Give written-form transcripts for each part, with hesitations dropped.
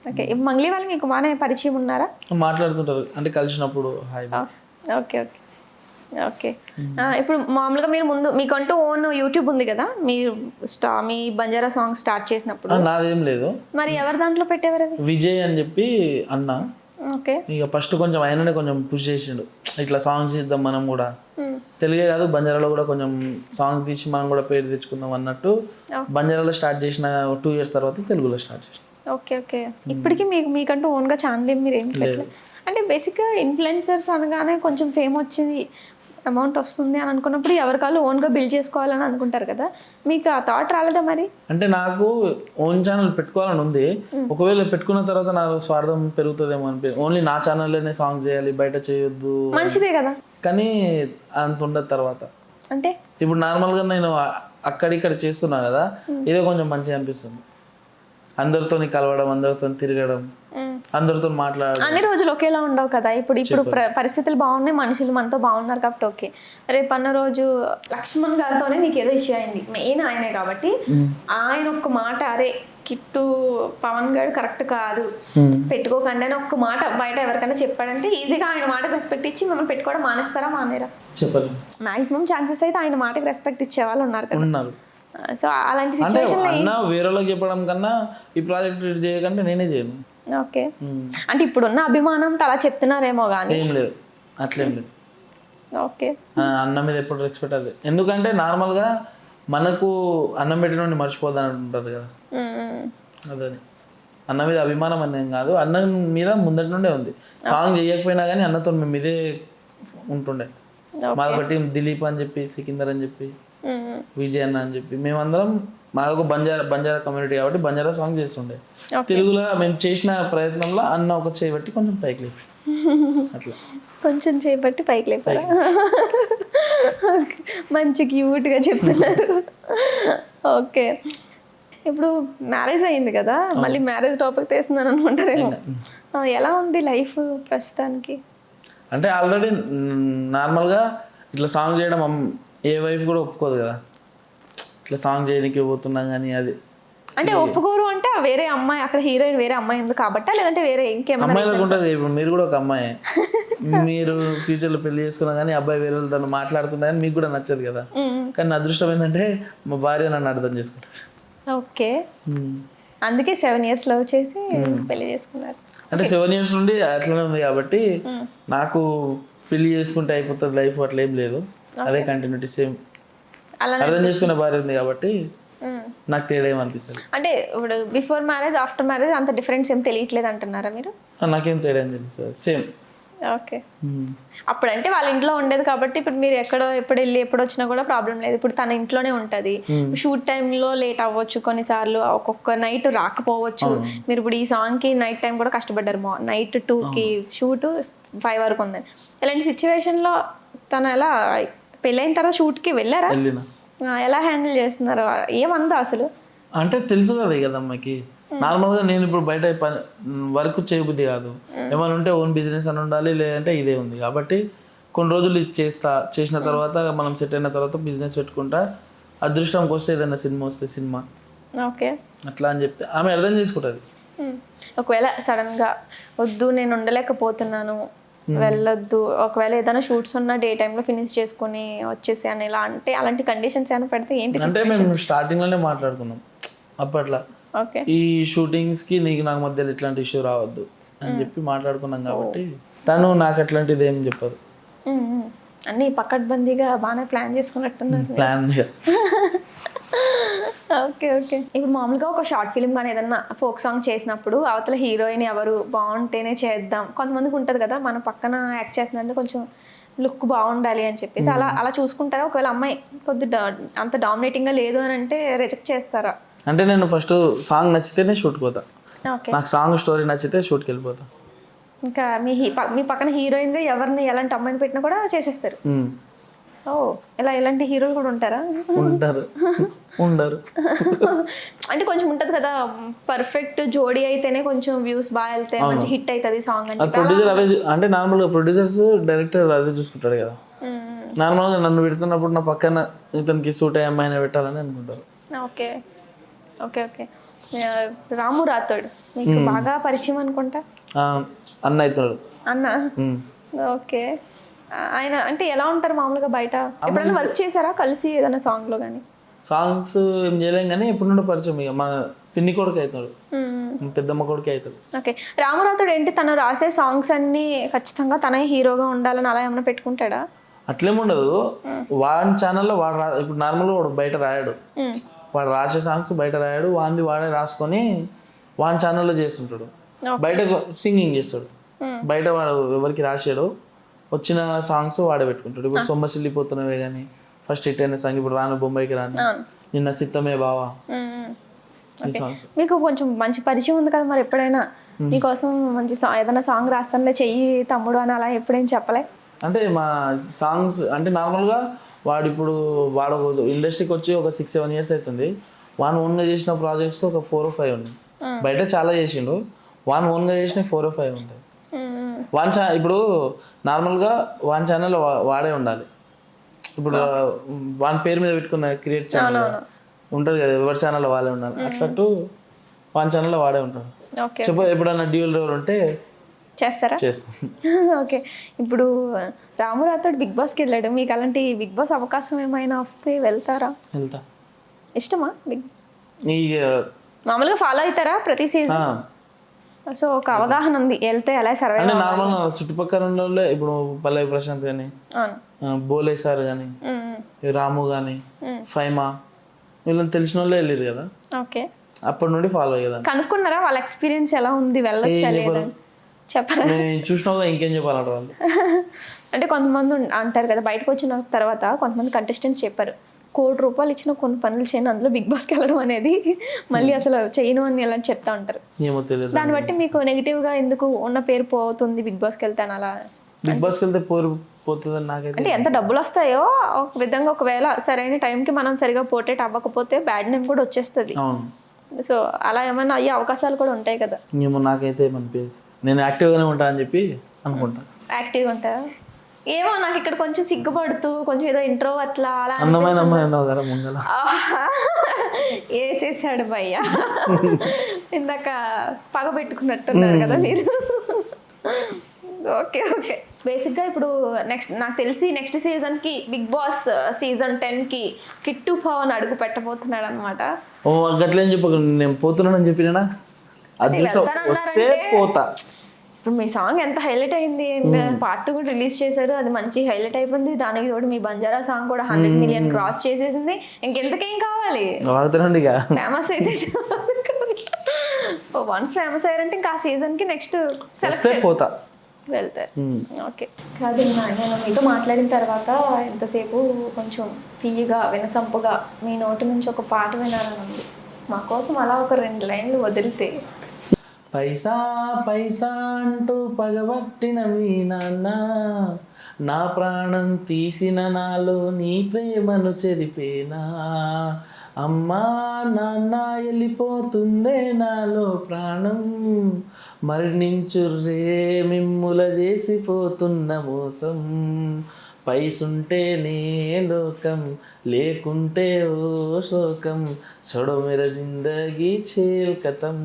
Okay. Mangli వాళ్ళు మీకు బాగానే పరిచయం ఉన్నారా? మాట్లాడుతుంటారు అంటే కలిసినప్పుడు హాయ్. ఓకే. ఓకే. ఓకే. ఇప్పుడు మామూలుగా మీరు ముందు మీకంటూ ఓన్ యూట్యూబ్ ఉంది కదా, మీరు మీ బంజారా సాంగ్ స్టార్ట్ చేసినప్పుడు నాదేం లేదు. మరి ఎవరి దాంట్లో పెట్టేవారు అవి? విజయ్ అని చెప్పి అన్న. ఓకే. ఇక ఫస్ట్ కొంచెం ఆయననే కొంచెం పుష్ చేసిండు, ఇట్లా సాంగ్స్ ఇద్దాం మనం కూడా, తెలుగే కాదు బంజారాలో కూడా కొంచెం సాంగ్ తీసి మనం కూడా పేరు తెచ్చుకుందాం అన్నట్టు బంజారాలో స్టార్ట్ చేసిన 2 years తర్వాత తెలుగులో స్టార్ట్ చేసిన. ఓకే. ఓకే. ఇప్పటికీ మీకంటూ ఓన్గా ఛానల్ మీరు ఏం పెట్టలేదు అంటే? బేసిక్గా ఇన్ఫ్లుయెన్సర్స్ అనగానే కొంచెం ఫేమ్ వచ్చింది, అమౌంట్ వస్తుంది అని అనుకున్నప్పుడు ఎవరికాళ్ళు ఓన్గా బిల్డ్ చేసుకోవాలని అనుకుంటారు కదా, మీకు ఆ థాట్ రాలేదా మరి? అంటే నాకు ఓన్ ఛానల్ పెట్టుకోవాలని ఉంది. ఒకవేళ పెట్టుకున్న తర్వాత నా స్వార్థం పెరుగుతుందేమో అనిపి, ఓన్లీ నా ఛానల్లోనే సాంగ్ చేయాలి, బయట చేయొద్దు. మంచిదే కదా, కానీ అంత ఉండదు తర్వాత. అంటే ఇప్పుడు నార్మల్గా నేను అక్కడిక్కడ చేస్తున్నా కదా, ఇదే కొంచెం మంచిగా అనిపిస్తుంది. అందరితో కలవడం, అందరితో తిరగడం, అందరితో మాట్లాడడం. అన్ని రోజులు ఒకేలా ఉండవు కదా. ఇప్పుడు పరిస్థితులు బాగున్నాయి, మనుషులు మనతో బాగున్నారు కాబట్టి ఓకే. రేపు అన్న రోజు లక్ష్మణ్ గారితోనే మీకు ఏదో ఇష్యూ అయింది, మెయిన్ ఆయనే కాబట్టి ఆయన ఒక్క మాట, అరే కిట్టు పవన్ గారు కరెక్ట్ కాదు పెట్టుకోకండి అని ఒక్క మాట బయట ఎవరికైనా చెప్పాడంటే ఈజీగా ఆయన మాటకు రెస్పెక్ట్ ఇచ్చి మిమ్మల్ని పెట్టుకోవడం మానేస్తారా, మానేరా? చెప్పలేదు. మాక్సిమం ఛాన్సెస్ అయితే ఆయన మాటకి రెస్పెక్ట్ ఇచ్చే వాళ్ళు ఉన్నారు కదా. సో అలాంటి సిచ్యువేషన్ అన్న వేరేలోకి చెప్పడం కన్నా ఈ ప్రాజెక్ట్ చేయకంటే నేనే చేయను. ఓకే. అంటే ఇప్పుడున్న అభిమానంతో అలా చెప్తున్నారేమో కానీ ఏం లేదు, అట్లేం లేదు. ఓకే. అన్న మీద ఎప్పుడు రెస్పెక్ట్ అది, ఎందుకంటే నార్మల్గా మనకు అన్నం పెట్టిన మర్చిపోద్దని అంటుంటారు కదా, అదే అన్న మీద అభిమానం అనేం కాదు, అన్న మీద ముందటి నుండే ఉంది. సాంగ్ చేయకపోయినా కానీ అన్నతో మేము ఇదే ఉంటుండే. మాదొకటి దిలీప్ అని చెప్పి, సికిందర్ అని చెప్పి, విజయ్ అన్న అని చెప్పి, మేమందరం మాదొక బంజారా కమ్యూనిటీ కాబట్టి బంజారా సాంగ్ చేస్తుండే. తెలుగులో మేము చేసిన ప్రయత్నంలో అన్న ఒక చేయబట్టి కొంచెం పైకి లేపి, అట్లా కొంచెం చేయబట్టి పైకి లేపారా? మంచి క్యూట్గా చెప్తున్నారు. ఓకే. ఇప్పుడు మ్యారేజ్ అయింది కదా, మళ్ళీ మ్యారేజ్ టాపిక్ తీస్తున్నాను అనుకుంటారేమో. ఎలా ఉంది లైఫ్ ప్రస్తుతానికి? అంటే ఆల్రెడీ నార్మల్గా ఇట్లా సాంగ్ చేయడం ఏ వైఫ్ కూడా ఒప్పుకోదు కదా, ఇట్లా సాంగ్ చేయడానికి పోతున్నాం కానీ. అది అంటే ఒప్పుకోరు అంటే వేరే అమ్మాయి, అక్కడ హీరోయిన్ వేరే అమ్మాయి ఉంది కాబట్టి, లేదంటే వేరే ఇంకేమైనా అమ్మాయిలకు ఉంటుంది. ఇప్పుడు మీరు కూడా ఒక అమ్మాయి, మీరు ఫ్యూచర్లో పెళ్లి చేసుకున్నా కానీ అబ్బాయి వేరే తను మాట్లాడుతున్నా కానీ మీకు కూడా నచ్చదు కదా. కానీ నా అదృష్టం ఏంటంటే మా భార్య నన్ను అర్థం చేసుకుంటుంది. ఓకే. అందుకే 7 years లవ్ చేసి పెళ్లి చేసుకున్నారు. అంటే 7 years నుండి అట్లనే ఉంది కాబట్టి నాకు పెళ్లి చేసుకుంటే అయిపోతుంది లైఫ్ అట్లా ఏం లేదు, అదే కంటిన్యూటీ సేమ్. అర్థం చేసుకునే భార్య ఉంది కాబట్టి నాకు తేడా ఏమనిపిస్తుంది. అంటే ఇప్పుడు బిఫోర్ మ్యారేజ్ ఆఫ్టర్ మ్యారేజ్ అంత డిఫరెన్స్ ఏం తెలియట్లేదు అంటున్నారా మీరు? నాకేం తేడా ఏం తెలుస్తుంది, సేమ్. ఓకే. అప్పుడంటే వాళ్ళ ఇంట్లో ఉండేది కాబట్టి ఇప్పుడు మీరు ఎప్పుడు వెళ్ళి ఎప్పుడు వచ్చినా కూడా ప్రాబ్లం లేదు. ఇప్పుడు తన ఇంట్లోనే ఉంటుంది, షూట్ టైంలో లేట్ అవ్వచ్చు, కొన్నిసార్లు ఒక్కొక్క నైట్ రాకపోవచ్చు. మీరు ఇప్పుడు ఈ సాంగ్కి నైట్ టైం కూడా కష్టపడ్డారు, నైట్ 2కి షూట్ 5 వరకు ఉంది. ఇలాంటి సిచ్యువేషన్లో తను ఎలా పెళ్ళైన తర్వాత షూట్కి వెళ్ళారా? ఎలా హ్యాండిల్ చేస్తున్నారు? ఏమందా అసలు? అంటే తెలుసు కదా కదా అమ్మాయికి, నార్మల్గా నేను ఇప్పుడు బయట వర్క్ చేయబుద్ధి కాదు, ఏమైనా ఉంటే ఓన్ బిజినెస్ అని ఉండాలి, లేదంటే ఇదే ఉంది కాబట్టి కొన్ని రోజులు ఇది చేసిన తర్వాత మనం సెట్ అయిన తర్వాత బిజినెస్ పెట్టుకుంటా, అదృష్టంకి వస్తే ఏదైనా సినిమా వస్తే సినిమా. ఓకే. అట్లా అని చెప్తే ఆమె అర్థం చేసుకుంటుంది. ఒకవేళ సడన్గా వద్దు నేను ఉండలేకపోతున్నాను, వెళ్ళొద్దు, ఒకవేళ ఏదైనా షూట్స్ ఉన్నా డే టైంలో ఫినిష్ చేసుకుని వచ్చేసి అని ఇలా అంటే, అలాంటి కండిషన్స్ ఏమైనా పెడితే ఏంటి? అంటే మేము స్టార్టింగ్లోనే మాట్లాడుకున్నాం అప్పట్లో, ఈ షూటింగ్స్కి నీకు నాకు మధ్యలో ఇట్లాంటి ఇష్యూ రావద్దు అని చెప్పి మాట్లాడుకున్నాం కాబట్టి తను నాకు అట్లాంటిది ఏం చెప్పదు. అన్నీ పకడ్బందీగా బాగానే ప్లాన్ చేసుకున్నట్టున్నారు. ప్లాన్. ఓకే. ఓకే. ఇప్పుడు మామూలుగా ఒక షార్ట్ ఫిల్మ్ కానీ ఏదన్నా ఫోక్ సాంగ్ చేసినప్పుడు అవతల హీరోయిన్ ఎవరు బాగుంటేనే చేద్దాం, కొంతమందికి ఉంటుంది కదా, మన పక్కన యాక్ట్ చేస్తుందంటే కొంచెం లుక్ బాగుండాలి అని చెప్పేసి అలా చూసుకుంటారా? ఒకవేళ అమ్మాయి కొద్దిగా అంత డామినేటింగ్గా లేదు అని అంటే రిజెక్ట్ చేస్తారా? అంటే నేను ఫస్ట్ సాంగ్ నచ్చితేనే షూట్కి పోతా, ఓకే. నాకు సాంగ్ స్టోరీ నచ్చితే షూట్కి వెళ్ళిపోతా. ఇంకా మీ పక్కన హీరోయిన్గా ఎవరిని ఎలాంటి అమ్మాయిని పెట్టినా కూడా చేసేస్తారు? ఓ, ఎలాంటి హీరోలు కూడా ఉంటారా? ఉండరు. అంటే కొంచెం ఉంటుంది కదా, పర్ఫెక్ట్ జోడీ అయితేనే కొంచెం వ్యూస్ బాగా వెళ్తే మంచి హిట్ అవుతుంది సాంగ్ అని. ప్రొడ్యూసర్ అదే, అంటే నార్మల్గా ప్రొడ్యూసర్స్ డైరెక్టర్ అదే చూసుకుంటాడు కదా. నార్మల్గా నన్ను పెడుతున్నప్పుడు నా పక్కన ఇతనికి సూట్ అయ్యే అమ్మాయిని పెట్టాలని అనుకుంటారు. ఓకే. ఓకే. ఓకే. రాము రాథోడ్ మీకు బాగా పరిచయం అనుకుంటా. అన్న అవుతాడు. అన్న, ఓకే. ఆయన అంటే ఎలా ఉంటారు మామూలుగా బయట? ఎప్పుడైనా వర్క్ చేశారా కలిసి ఏదైనా సాంగ్లో కానీ? సాంగ్స్ ఏం చేయలేం కానీ ఎప్పుడు నుండి పరిచయం. ఇక మా పిన్ని కొడుకు అవుతాడు, పెద్దమ్మ కొడుకు అవుతాడు. ఓకే. రాము రాథోడ్ ఏంటి, తను రాసే సాంగ్స్ అన్ని ఖచ్చితంగా తనే హీరోగా ఉండాలని అలా ఏమైనా పెట్టుకుంటాడా? అట్లేముండదు. వాడి ఛానల్లో వాడు ఇప్పుడు నార్మల్గా వాడు బయట రాయాడు, వాడు రాసే సాంగ్స్ బయట రాయాడు, వాడే రాసుకొని వాడి ఛానల్లో చేస్తుంటాడు. బయట సింగింగ్ చేస్తాడు, బయట వాడు ఎవరికి రాసాడు వచ్చిన సాంగ్స్ వాడే పెట్టుకుంటాడు. ఇప్పుడు సొమ్మసిల్లిపోతున్నవే కానీ ఫస్ట్ హిట్ అయిన సాంగ్, ఇప్పుడు రాను బొంబాయికి రాను, నిన్న సిత్తమే బావా, ఈ సాంగ్స్. మీకు కొంచెం మంచి పరిచయం ఉంది కదా, మరి ఎప్పుడైనా మీకోసం మంచి ఏదైనా సాంగ్ రాస్తానులే చెయ్యి తమ్ముడు అని అలా ఎప్పుడేం చెప్పలే? అంటే మా సాంగ్స్ అంటే నార్మల్గా వాడు ఇండస్ట్రీకి వచ్చి ఒక 6-7 years అవుతుంది. వాన్ ఓన్గా చేసిన ప్రాజెక్ట్స్ ఒక 4 or 5 ఉన్నాయి. బయట చాలా చేసిండు, వాన్ ఓన్గా చేసిన 4 or 5 ఉంటాయి. ఇప్పుడు నార్మల్గా వాన్ ఛానల్ వాడే ఉండాలి. ఇప్పుడు వాన్ పేరు మీద పెట్టుకున్న క్రియేట్ ఛానల్ ఉంటుంది కదా, ఎవరి ఛానల్ వాళ్ళే ఉండాలి. అట్లట్టు వాన్ ఛానల్లో వాడే ఉంటాడు. ఎప్పుడన్నా డ్యూయల్ రోల్ ఉంటే చేస్తారా? చేస్తాం. ఓకే. ఇప్పుడు రాము రాథోడ్ బిగ్ బాస్కి వెళ్ళాడు, మీకు అలాంటి బిగ్ బాస్ అవకాశం ఏమైనా వస్తే వెళ్తారా? వెళ్తా. ఇష్టమా బిగ్? మామూలుగా ఫాలో అవుతారా ప్రతి సీజన్? సో ఒక అవగాహన ఉంది, వెళ్తే ఎలా సర్వే. నార్మల్ చుట్టుపక్కల ఉన్న ఇప్పుడు పల్లవి ప్రశాంత్ కానీ, బోలే సార్ కానీ, రాము కానీ, ఫైమా, వీళ్ళని తెలిసిన వాళ్ళే వెళ్ళారు కదా. ఓకే. అప్పటి నుండి ఫాలో అయ్యేదాన్ని. కనుక్కున్నారా వాళ్ళ ఎక్స్పీరియన్స్ ఎలా ఉంది, వెళ్ళొచ్చా లేదా చెప్పరా? చూసినావుగా, ఇంకేం చెప్పాలంటారు వాళ్ళు. అంటే కొంతమంది అంటారు కదా, బయటకు వచ్చిన తర్వాత కొంతమంది కంటెస్టెంట్స్ చెప్పారు, ₹1,00,00,000 ఇచ్చిన కొన్ని పనులు చేయను, అందులో బిగ్ బాస్కి వెళ్ళడం అనేది మళ్ళీ అసలు చేయను అని ఎలా చెప్తా ఉంటారు. దాన్ని బట్టి మీకు నెగిటివ్గా ఎందుకు ఉన్న పేరు పోతుంది బిగ్ బాస్కి వెళ్తాను అలా? బిగ్ బాస్కి వెళ్తే పోతుందని నాకైతే. అంటే ఎంత డబ్బులు వస్తాయో ఒక విధంగా, ఒకవేళ సరైన టైంకి మనం సరిగా పోర్ట్రేట్ అవ్వకపోతే బ్యాడ్ నేమ్ కూడా వచ్చేస్తుంది. సో అలా ఏమైనా అయ్యే అవకాశాలు కూడా ఉంటాయి కదా. ఏమో నాకైతే నేను యాక్టివ్గానే ఉంటా అని చెప్పి అనుకుంటా. యాక్టివ్గా ఉంటా ఏమో, నాకు ఇక్కడ కొంచెం సిగ్గుపడుతూ కొంచెం ఏదో ఇంట్రో అట్లా అలా అందమైన అమ్మాయి అన్నావు కదా ముంగల. వేసేసాడు భయ్య, ఇందాక పగ పెట్టుకున్నట్టున్నారు కదా మీరు. Okay okay. బేసిక్గా ఇప్పుడు నాకు తెలిసి నెక్స్ట్ సీజన్కి బిగ్ బాస్ సీజన్ 10కి కిట్టు పవన్ అడుగు పెట్టబోతున్నాడు అనమాట. ఓ అట్లేం చెప్ప, నేను పోతున్నానని చెప్పినా వస్తే పోతా. ఇప్పుడు మీ సాంగ్ ఎంత హైలైట్ అయింది, పార్ట్ 2 కూడా రిలీజ్ చేశారు, అది మంచి హైలైట్ అయిపోయింది. దానికి తోడు మీ బంజారా సాంగ్ కూడా 100 million క్రాస్ చేసేసింది. ఇంకెంతకేం కావాలి, ఫేమస్ అయితే వన్స్ ఫేమస్ అయ్యారంటే ఇంకా ఆ సీజన్కి నెక్స్ట్ పోతా వెళ్తారు. ఓకే. కాదు, నేను మీతో మాట్లాడిన తర్వాత ఎంతసేపు కొంచెం తీయగా వినసంపుగా మీ నోటి నుంచి ఒక పాట వినాలని ఉంది. మా కోసం అలా ఒక 2 లైన్లు వదిలితే. పైసా పైసా అంటూ పగబట్టిన మీ నాన్న, నా ప్రాణం తీసిన నాలో నీ ప్రేమను చెరిపేనా, అమ్మా నాన్న వెళ్ళిపోతుందే నాలో ప్రాణం, మరణించుర్రే మిమ్ముల చేసిపోతున్న మోసం, పైసుంటేనే లోకం లేకుంటే ఓ శోకం, చొడో మేర జిందగీ చేల్ కతం,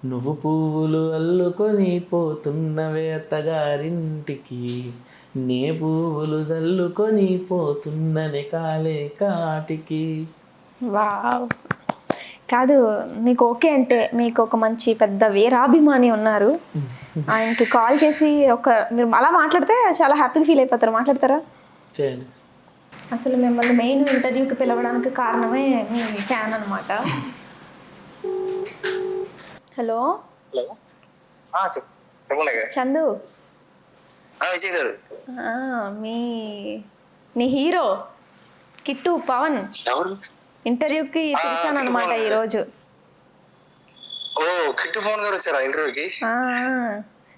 నువ్వు పువ్వులు అల్లుకొని పోతున్నవే అత్తగారింటికి, నే పువ్వులు జల్లుకొని పోతున్ననే కాలే కాటికి. వావ్. కాదు, మీకు ఓకే అంటే మీకు ఒక మంచి పెద్ద వీరాభిమాని ఉన్నారు, ఆయనకి కాల్ చేసి మీరు అలా మాట్లాడితే చాలా హ్యాపీగా ఫీల్ అయిపోతారు. మాట్లాడతారా? చేయండి. అసలు మిమ్మల్ని మెయిన్ ఇంటర్వ్యూకి పిలవడానికి కారణమే మీ ఫ్యాన్ అనమాట. హలో చందు, మీ హీరో కిట్టు పవన్ ఇంటర్వ్యూకి పిలిచాను అనమాట ఈరోజు.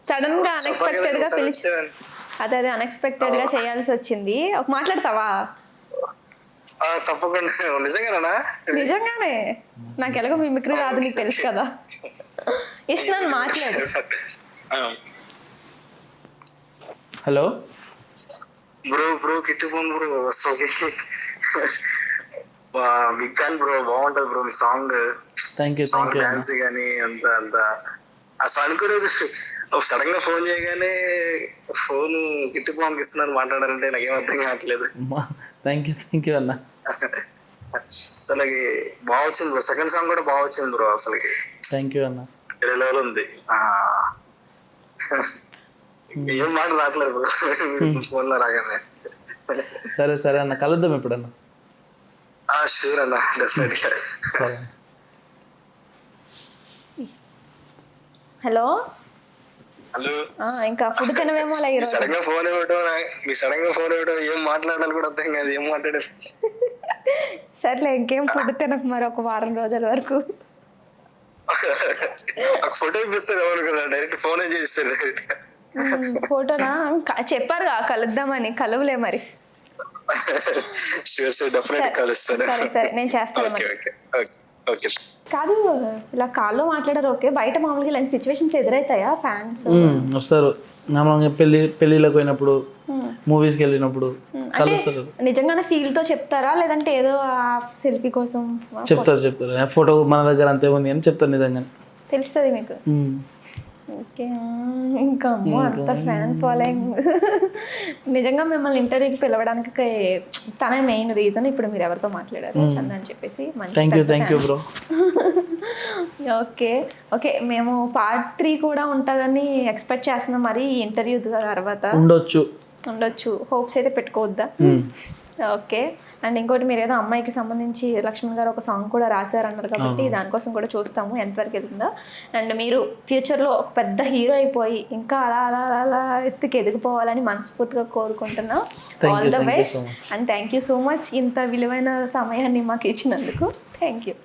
సడన్ గా అన్ఎక్స్పెక్టెడ్ గా పిలిచి అదే అన్ఎక్స్పెక్టెడ్ గా చేయాల్సి వచ్చింది. ఒక మాట్లాడతావా? నిజంగానే, నాకు ఎలాగో మిమిక్రీ రాదు, నీకు తెలుసు కదా. ఇస్తున్నాను, మాట్లాడు. Hello bro Kittu phone bro. Big fan bro, బాగుంటది బ్రో మీ song. Thank you song dance గానీ అంత అంత అసలు అనుకోలేదు. సడన్ గా ఫోన్ చేయగానే ఫోన్ కిట్టి పాంకి ఇస్తున్నాను మాట్లాడాలంటే నాకేం అర్థం కావట్లేదు. థ్యాంక్ యూ అన్న. అసలు బాగా వచ్చింది బ్రో, సెకండ్ సాంగ్ కూడా బాగా వచ్చింది బ్రో. అసలుకి థ్యాంక్ యూ అన్న. వేరే లెవెల్ ఉంది. ఏం మాట రావట్లేదు బ్రో ఫోన్ లో రాగానే. సరే అన్న, కలుద్దాం ఎప్పుడన్నా. షూర్ అన్న, డెఫినెట్ గా. సరే. హలో. హలో. ఇంకా ఫుడ్ తినవేమో అలా ఈరోజు. సడన్ గా ఫోన్ ఇవ్వడం ఏం మాట్లాడాలి కూడా అర్థం కాదు, ఏం మాట్లాడాలి. సర్లే, ఇంకేం ఫుడ్ తినకు మరి ఒక వారం రోజుల వరకు. ఫోటో ఇప్పిస్తారు ఎవరు కదా, డైరెక్ట్ ఫోన్ చేస్తారు డైరెక్ట్. ఫోటోనా? చెప్పారుగా కలుద్దామని, కలవలే మరి. షూర్ డెఫినెట్ కలుస్తాను. సరే నేను చేస్తాను మరి. ఓకే. కాదు, ఇలా కాల్లో మాట్లాడారు ఓకే, బయట మామూలుగా ఇలాంటి సిచ్యువేషన్స్ ఎదురవుతాయా? ఫ్యాన్స్ వస్తారు నార్మల్గా, పెళ్ళిళ్ళకి పోయినప్పుడు, మూవీస్కి వెళ్ళినప్పుడు కలుస్తారు. నిజంగానే ఫీల్ తో చెప్తారా లేదంటే ఏదో సెల్ఫీ కోసం చెప్తారు. ఫోటో మన దగ్గర అంతే ఉంది అని చెప్తారు, నిజంగానే తెలుస్తుంది మీకు. ఓకే, ఇంకా అమ్మో అంత ఫ్యాన్ ఫాలోయింగ్. నిజంగా మిమ్మల్ని ఇంటర్వ్యూకి పిలవడానికి తనే మెయిన్ రీజన్. ఇప్పుడు మీరు ఎవరితో మాట్లాడారు చంద అని చెప్పేసి. Thank you bro. ఓకే, మేము పార్ట్ 3 కూడా ఉంటుందని ఎక్స్పెక్ట్ చేస్తున్నాం. మరి ఈ ఇంటర్వ్యూ తర్వాత ఉండొచ్చు, హోప్స్ అయితే పెట్టుకోవద్దా? ఓకే. అండ్ ఇంకోటి, మీరు ఏదో అమ్మాయికి సంబంధించి లక్ష్మణ్ గారు ఒక సాంగ్ కూడా రాశారన్నారు కాబట్టి దానికోసం కూడా చూస్తాము ఎంతవరకు వెళ్తుందో. అండ్ మీరు ఫ్యూచర్లో ఒక పెద్ద హీరో అయిపోయి ఇంకా అలా అలా అలా ఎత్తుకి ఎదిగిపోవాలని మనస్ఫూర్తిగా కోరుకుంటున్నాం. All the best and thank you so much ఇంత విలువైన సమయాన్ని మాకు ఇచ్చినందుకు. Thank you.